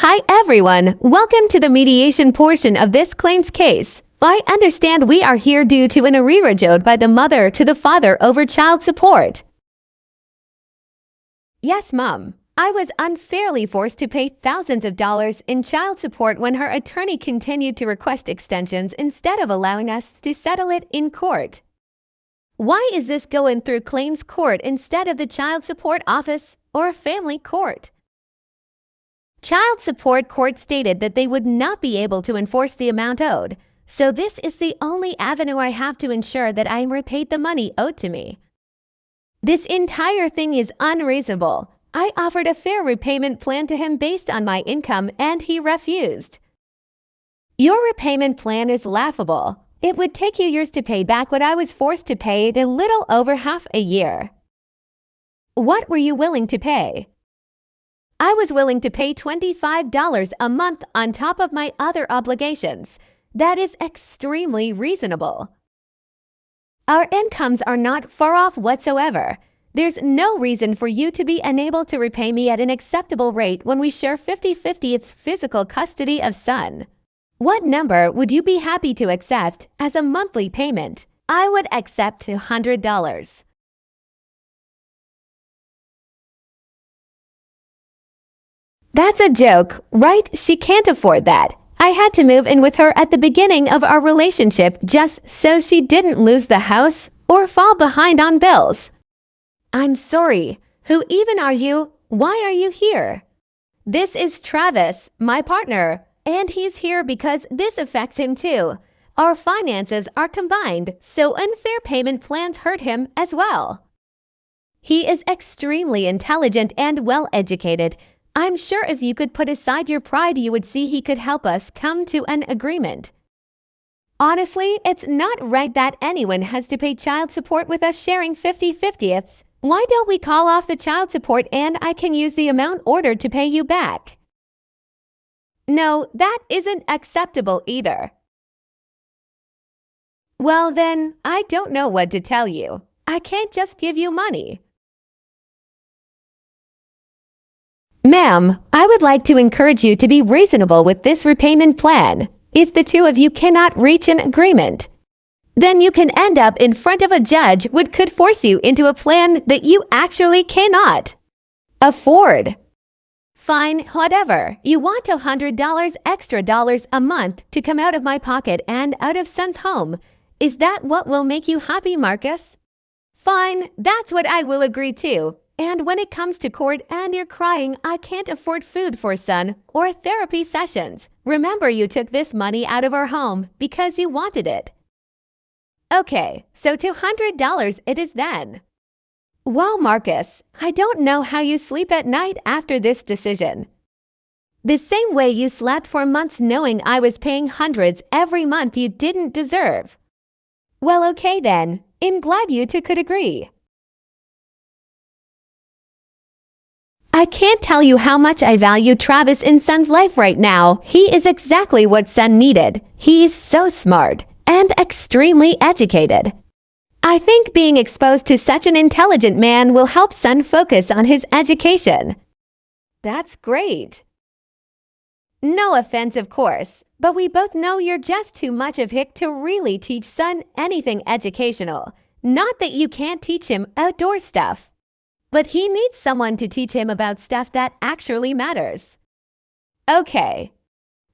Hi everyone, welcome to the mediation portion of this claims case. I understand we are here due to an arrearage owed by the mother to the father over child support. Yes, Mom. I was unfairly forced to pay thousands of dollars in child support when her attorney continued to request extensions instead of allowing us to settle it in court. Why is this going through claims court instead of the child support office or family court? Child support court stated that they would not be able to enforce the amount owed, so this is the only avenue I have to ensure that I am repaid the money owed to me. This entire thing is unreasonable. I offered a fair repayment plan to him based on my income and he refused. Your repayment plan is laughable. It would take you years to pay back what I was forced to pay in a little over half a year. What were you willing to pay? I was willing to pay $25 a month on top of my other obligations. That is extremely reasonable. Our incomes are not far off whatsoever. There's no reason for you to be unable to repay me at an acceptable rate when we share 50-50 its physical custody of son. What number would you be happy to accept as a monthly payment? I would accept $200. That's a joke, right? She can't afford that. I had to move in with her at the beginning of our relationship just so she didn't lose the house or fall behind on bills. I'm sorry. Who even are you? Why are you here? This is Travis, my partner, and he's here because this affects him too. Our finances are combined, so unfair payment plans hurt him as well. He is extremely intelligent and well-educated. I'm sure if you could put aside your pride, you would see he could help us come to an agreement. Honestly, it's not right that anyone has to pay child support with us sharing 50-50ths. Why don't we call off the child support and I can use the amount ordered to pay you back? No, that isn't acceptable either. Well then, I don't know what to tell you. I can't just give you money. Ma'am, I would like to encourage you to be reasonable with this repayment plan. If the two of you cannot reach an agreement, then you can end up in front of a judge which could force you into a plan that you actually cannot afford. Fine, whatever. You want $100 extra dollars a month to come out of my pocket and out of son's home. Is that what will make you happy, Marcus? Fine, that's what I will agree to. And when it comes to court and you're crying, I can't afford food for son or therapy sessions. Remember, you took this money out of our home because you wanted it. Okay, so $200 it is then. Wow, Marcus, I don't know how you sleep at night after this decision. The same way you slept for months knowing I was paying hundreds every month you didn't deserve. Well, okay then. I'm glad you two could agree. I can't tell you how much I value Travis in Son's life right now. He is exactly what Son needed. He's so smart and extremely educated. I think being exposed to such an intelligent man will help Son focus on his education. That's great. No offense, of course, but we both know you're just too much of hick to really teach Son anything educational. Not that you can't teach him outdoor stuff, but he needs someone to teach him about stuff that actually matters. Okay.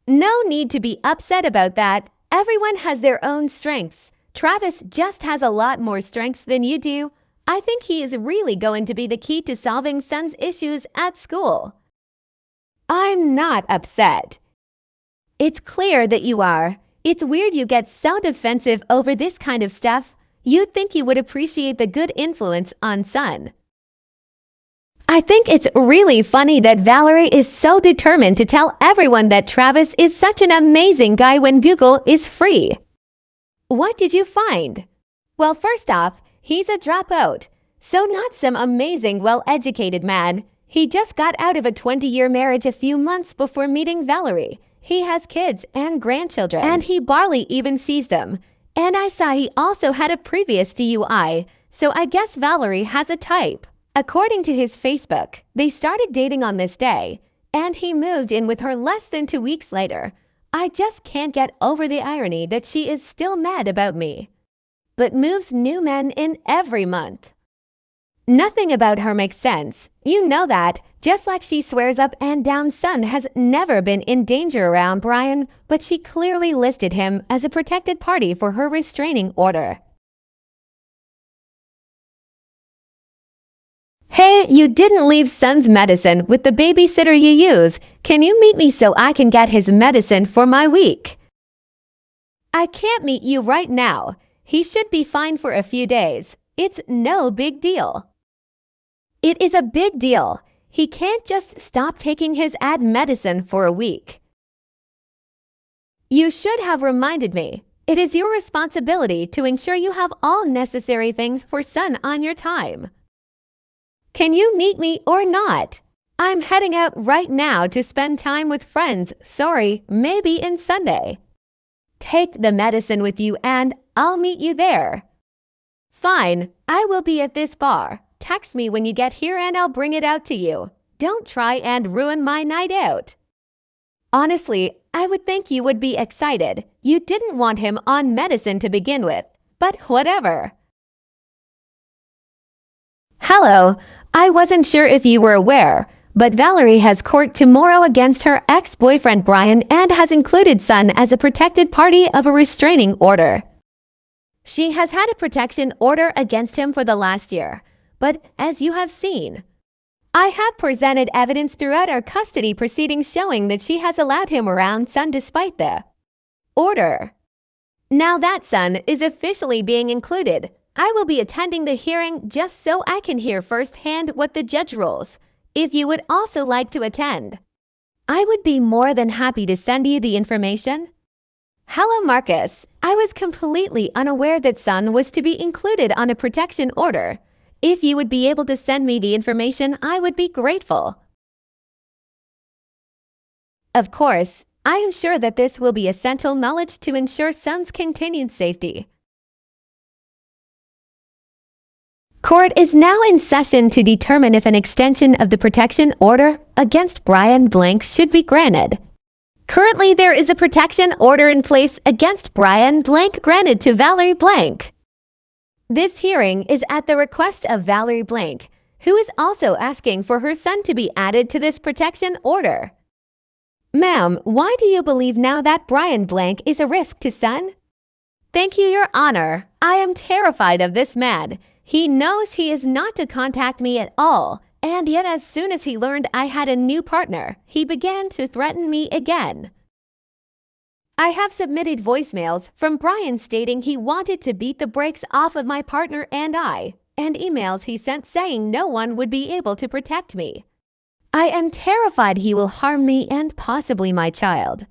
No need to be upset about that. Everyone has their own strengths. Travis just has a lot more strengths than you do. I think he is really going to be the key to solving Son's issues at school. I'm not upset. It's clear that you are. It's weird you get so defensive over this kind of stuff. You'd think you would appreciate the good influence on Son. I think it's really funny that Valerie is so determined to tell everyone that Travis is such an amazing guy when Google is free. What did you find? Well, first off, he's a dropout, so not some amazing, well-educated man. He just got out of a 20-year marriage a few months before meeting Valerie. He has kids and grandchildren, and he barely even sees them. And I saw he also had a previous DUI, so I guess Valerie has a type. According to his Facebook, they started dating on this day, and he moved in with her less than 2 weeks later. I just can't get over the irony that she is still mad about me, but moves new men in every month. Nothing about her makes sense. You know that. Just like she swears up and down Son has never been in danger around Brian, but she clearly listed him as a protected party for her restraining order. Hey, you didn't leave Son's medicine with the babysitter you use. Can you meet me so I can get his medicine for my week? I can't meet you right now. He should be fine for a few days. It's no big deal. It is a big deal. He can't just stop taking his medicine for a week. You should have reminded me. It is your responsibility to ensure you have all necessary things for Son on your time. Can you meet me or not? I'm heading out right now to spend time with friends. Sorry, maybe in Sunday. Take the medicine with you and I'll meet you there. Fine, I will be at this bar. Text me when you get here and I'll bring it out to you. Don't try and ruin my night out. Honestly, I would think you would be excited. You didn't want him on medicine to begin with, but whatever. Hello, I wasn't sure if you were aware, but Valerie has court tomorrow against her ex-boyfriend Brian and has included Son as a protected party of a restraining order. She has had a protection order against him for the last year, but as you have seen, I have presented evidence throughout our custody proceedings showing that she has allowed him around Son despite the order. Now that Son is officially being included, I will be attending the hearing just so I can hear firsthand what the judge rules. If you would also like to attend, I would be more than happy to send you the information. Hello, Marcus. I was completely unaware that Son was to be included on a protection order. If you would be able to send me the information, I would be grateful. Of course, I am sure that this will be essential knowledge to ensure Son's continued safety. Court is now in session to determine if an extension of the protection order against Brian Blank should be granted. Currently, there is a protection order in place against Brian Blank granted to Valerie Blank. This hearing is at the request of Valerie Blank, who is also asking for her son to be added to this protection order. Ma'am, why do you believe now that Brian Blank is a risk to Son? Thank you, Your Honor. I am terrified of this man. He knows he is not to contact me at all, and yet as soon as he learned I had a new partner, he began to threaten me again. I have submitted voicemails from Brian stating he wanted to beat the brakes off of my partner and I, and emails he sent saying no one would be able to protect me. I am terrified he will harm me and possibly my child.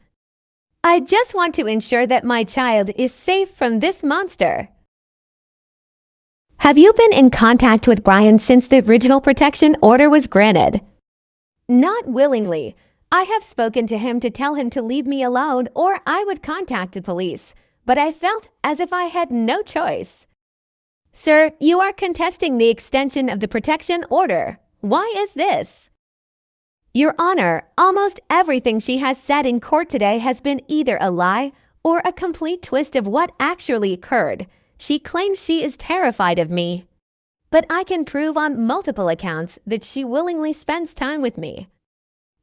I just want to ensure that my child is safe from this monster. Have you been in contact with Brian since the original protection order was granted? Not willingly. I have spoken to him to tell him to leave me alone or I would contact the police, but I felt as if I had no choice. Sir, you are contesting the extension of the protection order. Why is this? Your Honor, almost everything she has said in court today has been either a lie or a complete twist of what actually occurred. She claims she is terrified of me, but I can prove on multiple accounts that she willingly spends time with me.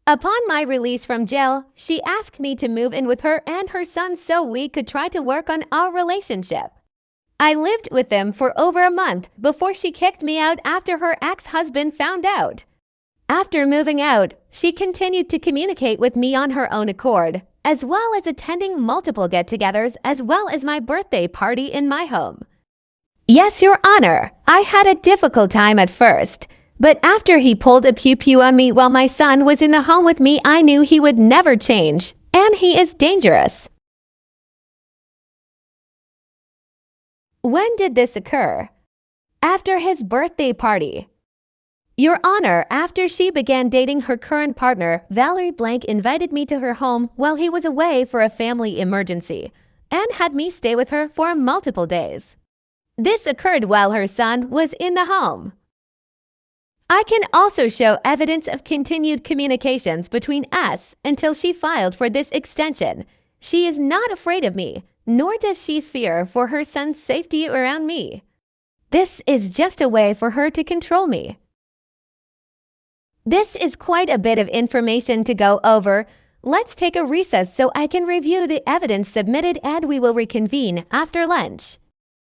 Upon my release from jail, she asked me to move in with her and her son so we could try to work on our relationship. I lived with them for over a month before she kicked me out after her ex-husband found out. After moving out, she continued to communicate with me on her own accord, as well as attending multiple get-togethers as well as my birthday party in my home. Yes, Your Honor, I had a difficult time at first, but after he pulled a pew-pew on me while my son was in the home with me, I knew he would never change, and he is dangerous. When did this occur? After his birthday party. Your Honor, after she began dating her current partner, Valerie Blank invited me to her home while he was away for a family emergency and had me stay with her for multiple days. This occurred while her son was in the home. I can also show evidence of continued communications between us until she filed for this extension. She is not afraid of me, nor does she fear for her son's safety around me. This is just a way for her to control me. This is quite a bit of information to go over. Let's take a recess so I can review the evidence submitted and we will reconvene after lunch.